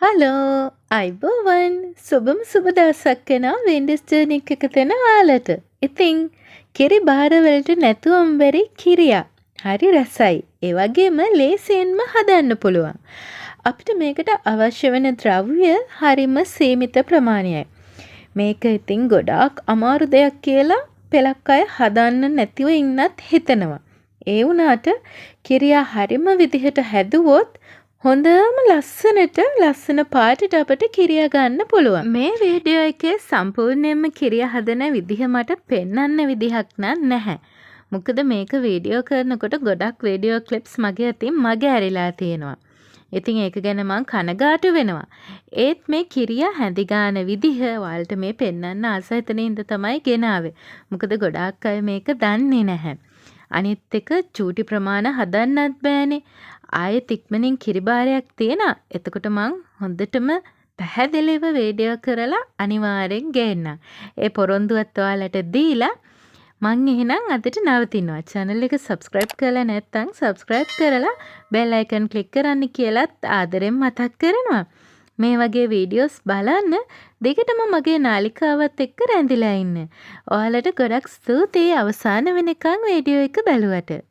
Hello අයිබෝවන් සුබම සුබ දවසක් වෙනවා වෙන්ඩස් ජර්නික් එක තැන ඔයාලට. ඉතින් කිරි බාරවලට නැතුවම් බැරි කිරියා. හරි රසයි. ඒ වගේම ලේසියෙන්ම හදන්න පුළුවන්. අපිට මේකට අවශ්‍ය වෙන ද්‍රව්‍ය හරිම සීමිත ප්‍රමාණයයි. මේක ඉතින් ගොඩාක් අමාරු දෙයක් කියලා පෙලක් අය හදන්න නැතිව ඉන්නත් හිතනවා. ඒ වුණාට කිරියා හරිම විදිහට හැදුවොත් හොඳම ලස්සන පාටට අපට කිරියා ගන්න පුළුවන්. මේ වීඩියෝ එකේ සම්පූර්ණයෙන්ම කිරියා හදන විදිහ මට පෙන්වන්න විදිහක් නැහැ. මොකද මේක වීඩියෝ කරනකොට ගොඩක් වීඩියෝ ක්ලිප්ස් මගේ අතින් මගේ ඇරිලා තියෙනවා. ඉතින් ඒක ගැන මං කනගාටු වෙනවා. ඒත් මේ කිරියා හැඳි ගන්න විදිහ ඔයාලට මේ පෙන්වන්න ආස හිතනින්ද තමයි ගෙනාවේ. මොකද ගොඩාක් අය මේක දන්නේ නැහැ. අනිත් එක චූටි ප්‍රමාණ හදන්නත් බෑනේ. ආයෙත් ඉක්මනින් කිරිබාරයක් තියෙනවා. එතකොට මං හොඳටම පැහැදිලිව වීඩියෝ කරලා අනිවාර්යෙන් ගේන්නම්. ඒ පොරොන්දුවත් ඔයාලට දීලා මං එහෙනම් අදට නවතිනවා. channel එක subscribe කරලා නැත්නම් subscribe කරලා bell icon click කරන්න කියලාත් ආදරෙන් මතක් කරනවා. මේ වගේ වීඩියෝස් බලන්න දිගටම මගේ නාලිකාවත් එක්ක රැඳිලා ඉන්න. ඔයාලට ගොඩක් ස්තුතියි අවසාන වෙනකන් වීඩියෝ එක බලුවට.